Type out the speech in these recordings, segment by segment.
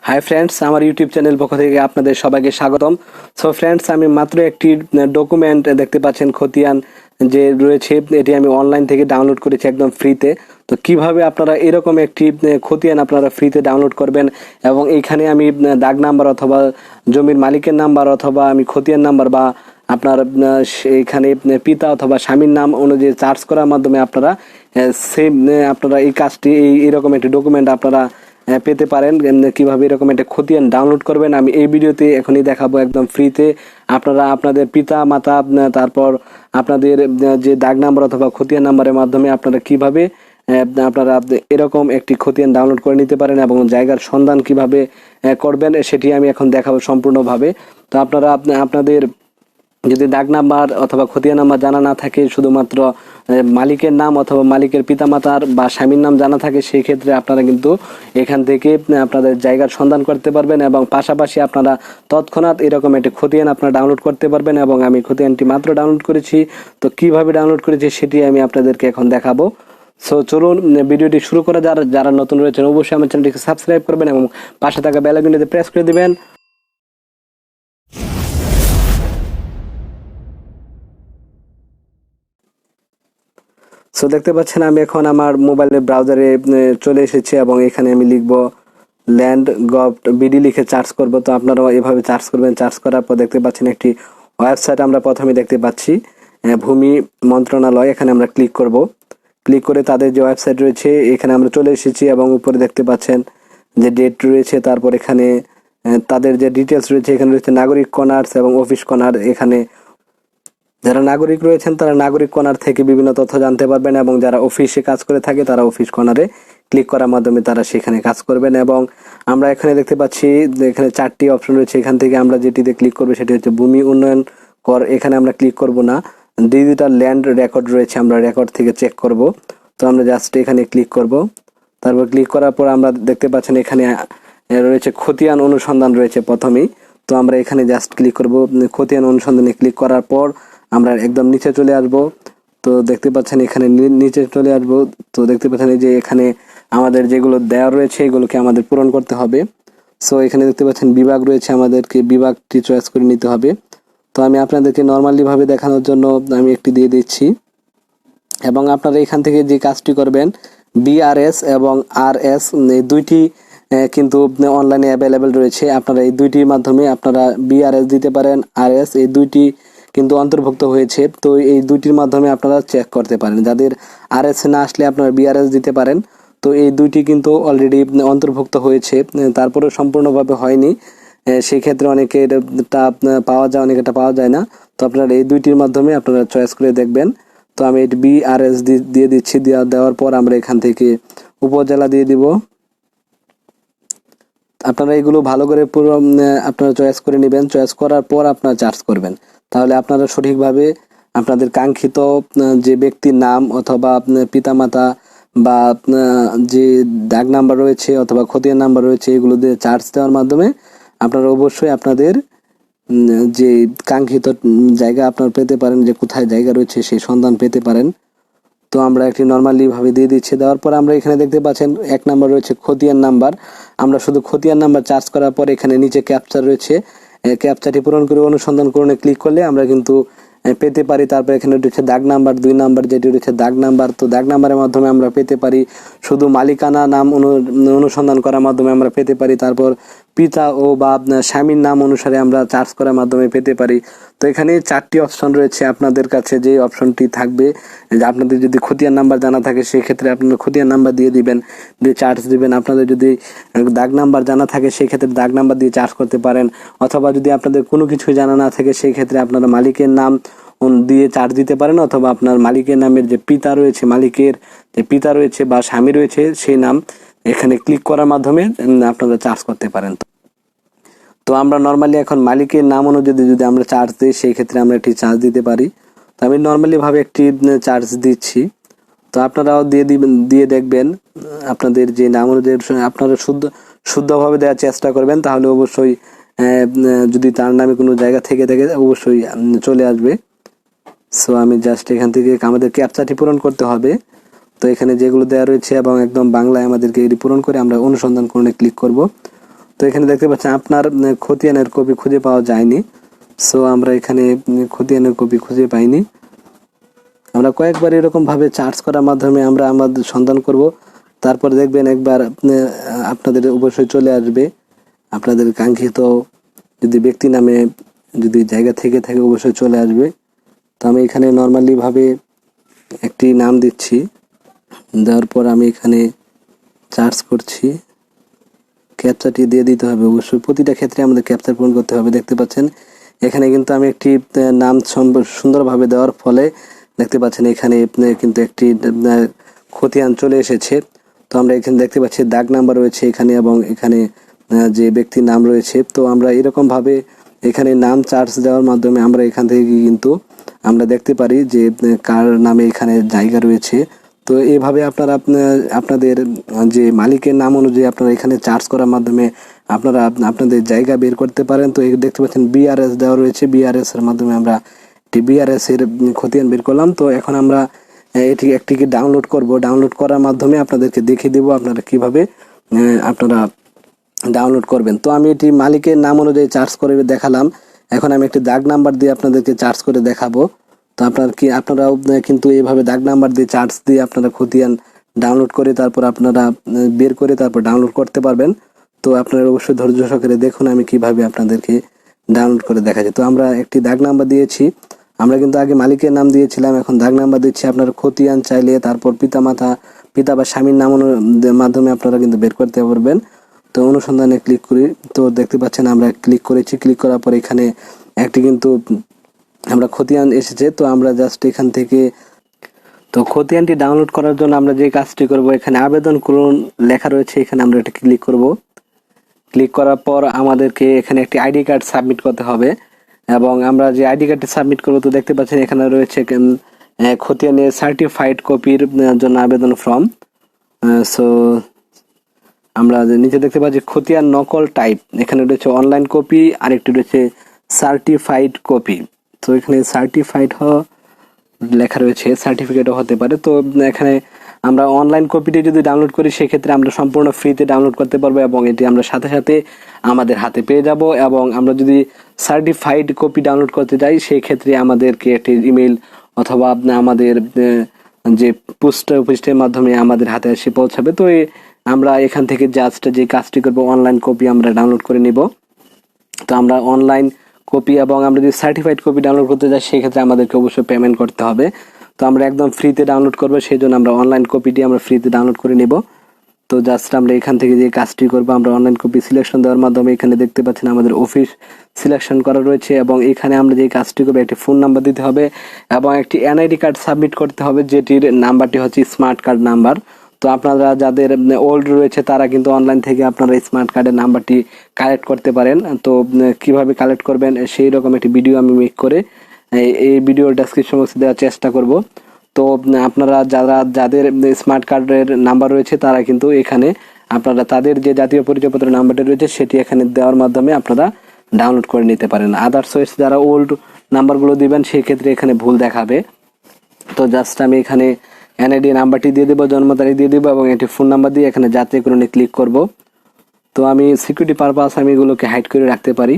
Hi friends, আমার YouTube channel পক্ষ থেকে আপনাদের সবাইকে স্বাগতম। সো ফ্রেন্ডস, আমি মাত্র একটি ডকুমেন্ট দেখতে পাচ্ছেন খতিয়ান যে রয়েছে, এটি আমি অনলাইন থেকে ডাউনলোড করেছি একদম ফ্রিতে। তো কিভাবে আপনারা এরকম একটি খতিয়ান আপনারা ফ্রিতে ডাউনলোড করবেন এবং এইখানে আমি দাগ নাম্বার অথবা জমির মালিকের নাম্বার অথবা আমি খতিয়ান নাম্বার বা আপনার এইখানে পিতা অথবা স্বামীর নাম অনুযায়ী সার্চ করার মাধ্যমে আপনারা সেম আপনারা এই কাজটি এইরকম একটি ডকুমেন্ট আপনারা পেতে পারেন। কিভাবে এরকম একটা খতিয়ান ডাউনলোড করবেন আমি এই ভিডিওতে এখনই দেখাবো একদম ফ্রিতে। আপনারা আপনাদের পিতা মাতা তারপর আপনাদের যে দাগ নাম্বার অথবা খতিয়ান নাম্বারের মাধ্যমে আপনারা কিভাবে আপনারা এরকম একটি খতিয়ান ডাউনলোড করে নিতে পারেন এবং জায়গার সন্ধান কিভাবে করবেন সেটি আমি এখন দেখাবো সম্পূর্ণভাবে। তো আপনারা আপনাদের যদি দাগ নাম্বার অথবা খতিয়ান নাম্বার জানা না থাকে, শুধুমাত্র মালিকের নাম অথবা মালিকের পিতামাতার বা স্বামীর নাম জানা থাকে, সেই ক্ষেত্রে আপনারা কিন্তু এখান থেকে আপনাদের জায়গার সন্ধান করতে পারবেন এবং পাশাপাশি আপনারা তৎক্ষণাৎ এরকম একটি খতিয়ান আপনারা ডাউনলোড করতে পারবেন। এবং আমি খতিয়ানটি মাত্র ডাউনলোড করেছি। তো কিভাবে ডাউনলোড করেছি সেটি আমি আপনাদেরকে এখন দেখাবো। সো চলুন ভিডিওটি শুরু করা। যারা নতুন রয়েছেন অবশ্যই আমার চ্যানেলটিকে সাবস্ক্রাইব করবেন এবং পাশে থাকা বেল আইকনটিতে প্রেস করে দিবেন। সো দেখতে পাচ্ছেন আমি এখন আমার মোবাইলের ব্রাউজারে চলে এসেছি এবং এখানে আমি লিখব land.gov.bd লিখে সার্চ করব। তো আপনারাও এভাবে সার্চ করবেন। সার্চ করার পর দেখতে পাচ্ছেন একটি ওয়েবসাইট আমরা প্রথমে দেখতে পাচ্ছি, ভূমি মন্ত্রণালয়। এখানে আমরা ক্লিক করব। ক্লিক করে তাদের যে ওয়েবসাইট রয়েছে এখানে আমরা চলে এসেছি এবং উপরে দেখতে পাচ্ছেন যে ডেট রয়েছে, তারপর এখানে তাদের যে ডিটেলস রয়েছে, এখানে রয়েছে নাগরিক কর্নার্স এবং অফিস কর্নার। এখানে যারা নাগরিক রয়েছেন তারা নাগরিক কর্নার থেকে বিভিন্ন তথ্য জানতে পারবেন এবং যারা অফিসে কাজ করে থাকে তারা অফিস কর্নারে ক্লিক করার মাধ্যমে তারা সেখানে কাজ করবেন। এবং আমরা এখানে দেখতে পাচ্ছি এখানে 4টি অপশন রয়েছে। এখান থেকে আমরা যেটিতে ক্লিক করবো সেটি হচ্ছে ভূমি উন্নয়ন কর। এখানে আমরা ক্লিক করব না। ডিজিটাল ল্যান্ড রেকর্ড রয়েছে, আমরা রেকর্ড থেকে চেক করব। তো আমরা জাস্ট এখানে ক্লিক করব। তারপর ক্লিক করার পর আমরা দেখতে পাচ্ছেন এখানে রয়েছে খতিয়ান অনুসন্ধান রয়েছে প্রথমেই। তো আমরা এখানে জাস্ট ক্লিক করব। খতিয়ান অনুসন্ধানে ক্লিক করার পর আমরা একদম নিচে চলে আসব। তো দেখতে পাচ্ছেন এখানে নিচে চলে আসব। তো দেখতে পাচ্ছেন এই যে এখানে আমাদের যেগুলো দেওয়া রয়েছে এগুলোকে আমাদের পূরণ করতে হবে। সো এখানে দেখতে পাচ্ছেন বিভাগ রয়েছে, আমাদেরকে বিভাগটি চয়েস করে নিতে হবে। তো আমি আপনাদেরকে নর্মালি ভাবে দেখানোর জন্য আমি একটি দিয়ে দিচ্ছি। এবং আপনারা এখান থেকে যে কাজটি করবেন, BRS এবং RS এই দুইটি কিন্তু অনলাইনে অ্যাভেলেবেল রয়েছে। আপনারা এই দুইটির মাধ্যমে আপনারা BRS দিতে পারেন, RS এই দুইটি কিন্তু অন্তর্ভুক্ত হয়েছে। তো এই দুইটির মাধ্যমে আপনারা চেক করতে পারেন। যাদের RS না আসলে আপনারা BRS দিতে পারেন। তো এই দুইটি কিন্তু অলরেডি অন্তর্ভুক্ত হয়েছে, তারপরে সম্পূর্ণভাবে হয়নি। সেই ক্ষেত্রে অনেকের পাওয়া যায়, অনেকেরটা পাওয়া যায় না। তো আপনারা এই দুইটির মাধ্যমে আপনারা চয়েস করে দেখবেন। তো আমি এটি BRS দিয়ে দিচ্ছি। দেওয়ার পর আমরা এখান থেকে উপজেলা দিয়ে দিব। আপনারা এগুলো ভালো করে পুরো আপনারা চয়েস করে নেবেন। চয়েস করার পর আপনারা চার্জ করবেন, তাহলে আপনারা সঠিকভাবে আপনাদের কাঙ্ক্ষিত যে ব্যক্তির নাম অথবা পিতামাতা বা যে দাগ নাম্বার রয়েছে অথবা খতিয়ান নাম্বার রয়েছে এগুলো দিয়ে চার্জ দেওয়ার মাধ্যমে আপনারা অবশ্যই আপনাদের যে কাঙ্ক্ষিত জায়গা আপনারা পেতে পারেন, যে কোথায় জায়গা রয়েছে সেই সন্ধান পেতে পারেন। তো আমরা একটি নর্মালি ভাবে দিয়ে দিচ্ছি। দেওয়ার পর আমরা এখানে দেখতে পাচ্ছেন 1 নাম্বার রয়েছে খতিয়ান নাম্বার। আমরা শুধু খতিয়ান নাম্বার চার্জ করার পর এখানে নিচে ক্যাপচা রয়েছে, ক্যাপচাটি পূরণ করে অনুসন্ধান করণে ক্লিক করলে আমরা কিন্তু পেতে পারি। তারপর এখানে রয়েছে দাগ নাম্বার 2 নাম্বার, যেটি রয়েছে দাগ নাম্বার। তো দাগ নাম্বারের মাধ্যমে আমরা পেতে পারি, শুধু মালিকানা নাম অনুসন্ধান করার মাধ্যমে আমরা পেতে পারি। তারপর পিতা ও বা স্বামীর নাম অনুসারে আমরা চার্জ করার মাধ্যমে পেতে পারি। তো এখানে 4টি অপশন রয়েছে। আপনাদের কাছে যে অপশনটি থাকবে, যে আপনাদের যদি খতিয়ান নাম্বার জানা থাকে সেই ক্ষেত্রে আপনারা খতিয়ান নাম্বার দিয়ে দিবেন, দিয়ে চার্জ দিবেন। আপনাদের যদি দাগ নাম্বার জানা থাকে সেই ক্ষেত্রে দাগ নাম্বার দিয়ে চার্জ করতে পারেন। অথবা যদি আপনাদের কোনো কিছু জানা না থাকে সেই ক্ষেত্রে আপনারা মালিকের নাম দিয়ে চার্জ দিতে পারেন, অথবা আপনার মালিকের নামের যে পিতা রয়েছে, মালিকের যে পিতা রয়েছে বা স্বামী রয়েছে সেই নাম এখানে ক্লিক করার মাধ্যমে আপনারা চার্জ করতে পারেন। তো আমরা নর্মালি এখন মালিকের নাম অনুযায়ী যদি আমরা চার্জ দিই সেই ক্ষেত্রে আমরা একটি চার্জ দিতে পারি। তো আমি নর্মালি ভাবে একটি চার্জ দিচ্ছি। তো আপনারাও দিয়ে দেখবেন আপনাদের যে নাম অনুযায়ী আপনারা শুদ্ধভাবে দেওয়ার চেষ্টা করবেন, তাহলে অবশ্যই যদি তার নামে কোনো জায়গা থেকে থাকে অবশ্যই চলে আসবে। সো আমি জাস্ট এখান থেকে আমাদের ক্যাপচাটি পূরণ করতে হবে। তো এখানে যেগুলো দেওয়া রয়েছে এবং একদম বাংলায় আমাদেরকে এটি পূরণ করে আমরা অনুসন্ধান করণে ক্লিক করব। তো এখানে দেখতে পাচ্ছেন আপনার খতিয়ানের কপি খুঁজে পাওয়া যায়নি। সো আমরা এখানে খতিয়ানের কপি খুঁজে পাইনি। আমরা কয়েকবার এরকম ভাবে সার্চ করার মাধ্যমে আমরা আমাদের সন্ধান করব। তারপর দেখবেন একবার আপনাদের অবশ্যই চলে আসবে আপনাদের কাঙ্ক্ষিত যদি ব্যক্তি নামে যদি জায়গা থেকে থাকে অবশ্যই চলে আসবে। তো আমি এখানে নর্মালি ভাবে একটি নাম দিচ্ছি, দেওয়ার পর আমি এখানে সার্চ করছি। ক্যাপচাটি দিয়ে দিতে হবে অবশ্যই, প্রতিটা ক্ষেত্রে আমাদের ক্যাপচার পূরণ করতে হবে। দেখতে পাচ্ছেন এখানে কিন্তু আমি একটি নাম সুন্দরভাবে দেওয়ার ফলে দেখতে পাচ্ছেন এখানে কিন্তু একটি খতিয়ান চলে এসেছে। তো আমরা এখানে দেখতে পাচ্ছি দাগ নাম্বার রয়েছে এখানে এবং এখানে যে ব্যক্তির নাম রয়েছে। তো আমরা এরকম ভাবে এখানে নাম সার্চ দেওয়ার মাধ্যমে আমরা এখান থেকে কিন্তু আমরা দেখতে পারি যে কার নামে এখানে জায়গা রয়েছে। তো এইভাবে আপনারা আপনাদের যে মালিকের নাম অনুযায়ী আপনারা এখানে সার্চ করার মাধ্যমে আপনারা আপনাদের জায়গা বের করতে পারেন। তো দেখতে পাচ্ছেন BRS দেওয়া রয়েছে, BRS এর মাধ্যমে আমরা একটি BRS এর খতিয়ান বের করলাম। তো এখন আমরা একটিকে ডাউনলোড করব। ডাউনলোড করার মাধ্যমে আপনাদেরকে দেখিয়ে দেব আপনারা কিভাবে আপনারা ডাউনলোড করবেন। তো আমি এটি মালিকের নাম অনুযায়ী সার্চ করে দেখালাম। এখন আমি একটি দাগ নাম্বার দিয়ে আপনাদেরকে সার্চ করে দেখাবো। তো আপনারাও কিন্তু এইভাবে দাগ নাম্বার দিয়ে সার্চ দিয়ে আপনারা খতিয়ান ডাউনলোড করে তারপর আপনারা বের করে তারপর ডাউনলোড করতে পারবেন। তো আপনারা অবশ্যই ধৈর্য সহকারে দেখুন আমি কিভাবে আপনাদেরকে ডাউনলোড করে দেখাচ্ছি। তো আমরা একটি দাগ নাম্বার দিয়েছি, আমরা কিন্তু আগে মালিকের নাম দিয়েছিলাম, এখন দাগ নাম্বার দিচ্ছি। আপনারা খতিয়ান চাইলে তারপর পিতা বা স্বামীর নাম মাধ্যমে আপনারা কিন্তু বের করতে পারবেন। তো অনুসন্ধানে ক্লিক করি। তো দেখতে পাচ্ছেন আমরা ক্লিক করেছি, ক্লিক করার পর এখানে একটি কিন্তু আমরা খতিয়ান এসেছে। তো আমরা জাস্ট এখান থেকে তো খতিয়ানটি ডাউনলোড করার জন্য আমরা যে কাজটি করব, এখানে আবেদন করুন লেখা রয়েছে, এখানে আমরা এটা ক্লিক করব। ক্লিক করার পর আমাদেরকে এখানে একটি আইডি কার্ড সাবমিট করতে হবে এবং আমরা যে আইডি কার্ডটি সাবমিট করব তো দেখতে পাচ্ছেন এখানে রয়েছে খতিয়ানের সার্টিফাইড কপির জন্য আবেদন ফর্ম। সো আমরা নিচে দেখতে পাচ্ছি খতিয়ান নকল টাইপ, এখানে রয়েছে অনলাইন কপি আর একটি রয়েছে সার্টিফাইড কপি। তো এখানে সার্টিফাইড লেখা রয়েছে, সার্টিফিকেটও হতে পারে। তো এখানে আমরা অনলাইন কপিটি যদি ডাউনলোড করি সেক্ষেত্রে আমরা সম্পূর্ণ ফ্রিতে ডাউনলোড করতে পারবো এবং এটি আমরা সাথে সাথে আমাদের হাতে পেয়ে যাব। এবং আমরা যদি সার্টিফাইড কপি ডাউনলোড করতে যাই সেই ক্ষেত্রে আমাদেরকে একটি ইমেল অথবা আমাদের যে পোস্ট অফিসের মাধ্যমে আমাদের হাতে এসে পৌঁছাবে। তো আমরা এখান থেকে জাস্ট যে কাজটি করবো অনলাইন কপি আমরা ডাউনলোড করে নিব। তো আমরা অনলাইন কপি এবং আমরা যদি সার্টিফাইড কপি ডাউনলোড করতে যাই সেক্ষেত্রে আমাদেরকে অবশ্যই পেমেন্ট করতে হবে। তো আমরা একদম ফ্রিতে ডাউনলোড করবো, সেই জন্য আমরা অনলাইন কপিটি আমরা ফ্রিতে ডাউনলোড করে নিব। তো জাস্ট আমরা এখান থেকে যে কাজটি করবো আমরা অনলাইন কপি সিলেকশন দেওয়ার মাধ্যমে এখানে দেখতে পাচ্ছেন আমাদের অফিস সিলেকশন করা রয়েছে এবং এখানে আমরা যে কাজটি করবো একটি ফোন নাম্বার দিতে হবে এবং একটি NID কার্ড সাবমিট করতে হবে, যেটির নাম্বারটি হচ্ছে স্মার্ট কার্ড নাম্বার। তো আপনারা যাদের ওল্ড রয়েছে তারা কিন্তু অনলাইন থেকে আপনারা স্মার্ট কার্ডের নাম্বারটি কালেক্ট করতে পারেন। তো কিভাবে কালেক্ট করবেন সেই রকম একটি ভিডিও আমি মেক করে এই ভিডিওর ডেসক্রিপশন বক্সে দেওয়ার চেষ্টা করব। তো আপনারা যাদের স্মার্ট কার্ডের নাম্বার রয়েছে তারা কিন্তু এখানে আপনারা তাদের যে জাতীয় পরিচয়পত্র নাম্বারটি রয়েছে সেটি এখানে দেওয়ার মাধ্যমে আপনারা ডাউনলোড করে নিতে পারেন। আদারওয়াইজ যারা ওল্ড নাম্বারগুলো দিবেন সেই ক্ষেত্রে এখানে ভুল দেখাবে। তো জাস্ট আমি এখানে NID নাম্বারটি দিয়ে দেবো, জন্ম তারিখ দিয়ে দেবো এবং একটি ফোন নাম্বার দিয়ে এখানে যাচাইকরণে ক্লিক করব। তো আমি সিকিউরিটি পারপাস আমি এগুলোকে হাইড করে রাখতে পারি।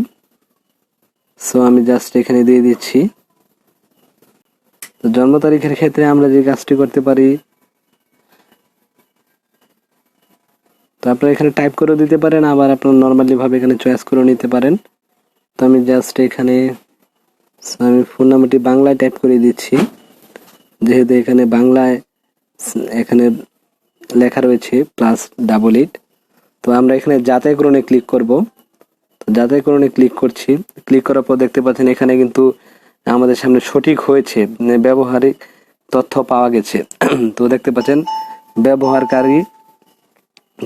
সো আমি জাস্ট এখানে দিয়ে দিচ্ছি। তো জন্ম তারিখের ক্ষেত্রে আমরা যে কাজটি করতে পারি, তো আপনারা এখানে টাইপ করে দিতে পারেন, আবার আপনারা নর্মালি ভাবে এখানে চয়েস করে নিতে পারেন। তো আমি জাস্ট এখানে আমি ফোন নাম্বারটি বাংলায় টাইপ করে দিচ্ছি, যেহেতু এখানে বাংলায় এখানে লেখা রয়েছে +88। তো আমরা এখানে যাচাইকরণে ক্লিক করব। তো যাচাইকরণে ক্লিক করছি, ক্লিক করার পর দেখতে পাচ্ছেন এখানে কিন্তু আমাদের সামনে সঠিক হয়েছে, ব্যবহারিক তথ্য পাওয়া গেছে। তো দেখতে পাচ্ছেন ব্যবহারকারী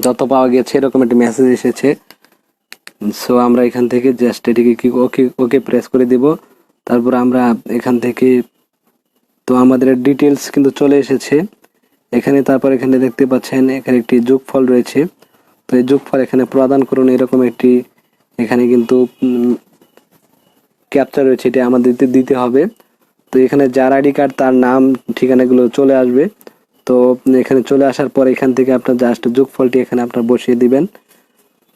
তথ্য পাওয়া গেছে এরকম একটা মেসেজ এসেছে। সো আমরা এখান থেকে জাস্ট এটিকে ওকে প্রেস করে দিব। তারপর আমরা এখান থেকে তো আমাদের ডিটেলস কিন্তু চলে এসেছে এখানে। তারপর এখানে দেখতে পাচ্ছেন এখানে একটি যোগফল রয়েছে। তো এই যোগফল এখানে প্রদান করুন এরকম একটি এখানে কিন্তু ক্যাপচার রয়েছে, এটা আমাদের দিতে হবে। তো এখানে যার আইডি কার্ড তার নাম ঠিকানাগুলো চলে আসবে। তো এখানে চলে আসার পর এখান থেকে আপনার জাস্ট যোগফলটি এখানে আপনার বসিয়ে দিবেন।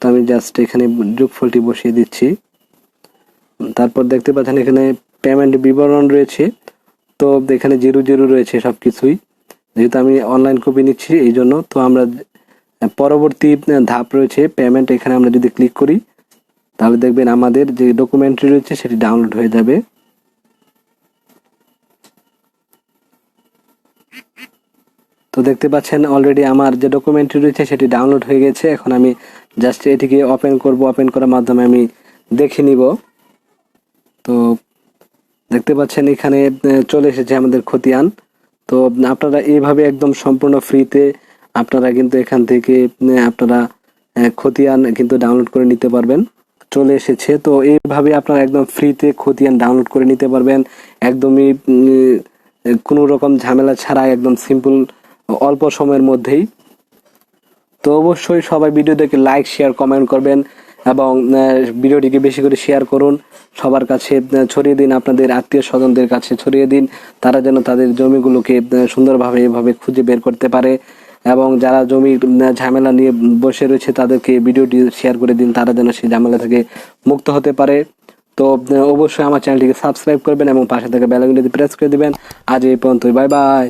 তো আমি জাস্ট এখানে যোগফলটি বসিয়ে দিচ্ছি। তারপর দেখতে পাচ্ছেন এখানে পেমেন্ট বিবরণ রয়েছে, তো এখানে 00 রয়েছে সবকিছুই, যেহেতু আমি অনলাইন কপি নিচ্ছি এই জন্য। তো আমরা পরবর্তী ধাপ রয়েছে পেমেন্ট, এখানে আমরা যদি ক্লিক করি তাহলে দেখবেন আমাদের যে ডকুমেন্টটি রয়েছে সেটি ডাউনলোড হয়ে যাবে। তো দেখতে পাচ্ছেন অলরেডি আমার যে ডকুমেন্টটি রয়েছে সেটি ডাউনলোড হয়ে গেছে। এখন আমি জাস্ট এটিকে ওপেন করব, ওপেন করার মাধ্যমে আমি দেখে নিব। তো দেখতে পাচ্ছেন এখানে চলে এসেছে আমাদের খতিয়ান। তো আপনারা এইভাবে একদম সম্পূর্ণ ফ্রিতে আপনারা কিন্তু এখান থেকে আপনারা খতিয়ান কিন্তু ডাউনলোড করে নিতে পারবেন। চলে এসেছে, তো এইভাবে আপনারা একদম ফ্রিতে খতিয়ান ডাউনলোড করে নিতে পারবেন, একদমই কোনো রকম ঝামেলা ছাড়া, একদম সিম্পল অল্প সময়ের মধ্যেই। তো অবশ্যই সবাই ভিডিওটাকে লাইক, শেয়ার, কমেন্ট করবেন এবং ভিডিওটিকে বেশি করে শেয়ার করুন, সবার কাছে ছড়িয়ে দিন, আপনাদের আত্মীয় স্বজনদের কাছে ছড়িয়ে দিন, তারা যেন তাদের জমিগুলোকে সুন্দরভাবে এভাবে খুঁজে বের করতে পারে। এবং যারা জমি ঝামেলা নিয়ে বসে রয়েছে তাদেরকে ভিডিওটি শেয়ার করে দিন, তারা যেন সেই ঝামেলা থেকে মুক্ত হতে পারে। তো অবশ্যই আমার চ্যানেলটিকে সাবস্ক্রাইব করবেন এবং পাশে থাকা বেল আইকনটি প্রেস করে দিবেন। আজ এই পর্যন্তই, বাই বাই।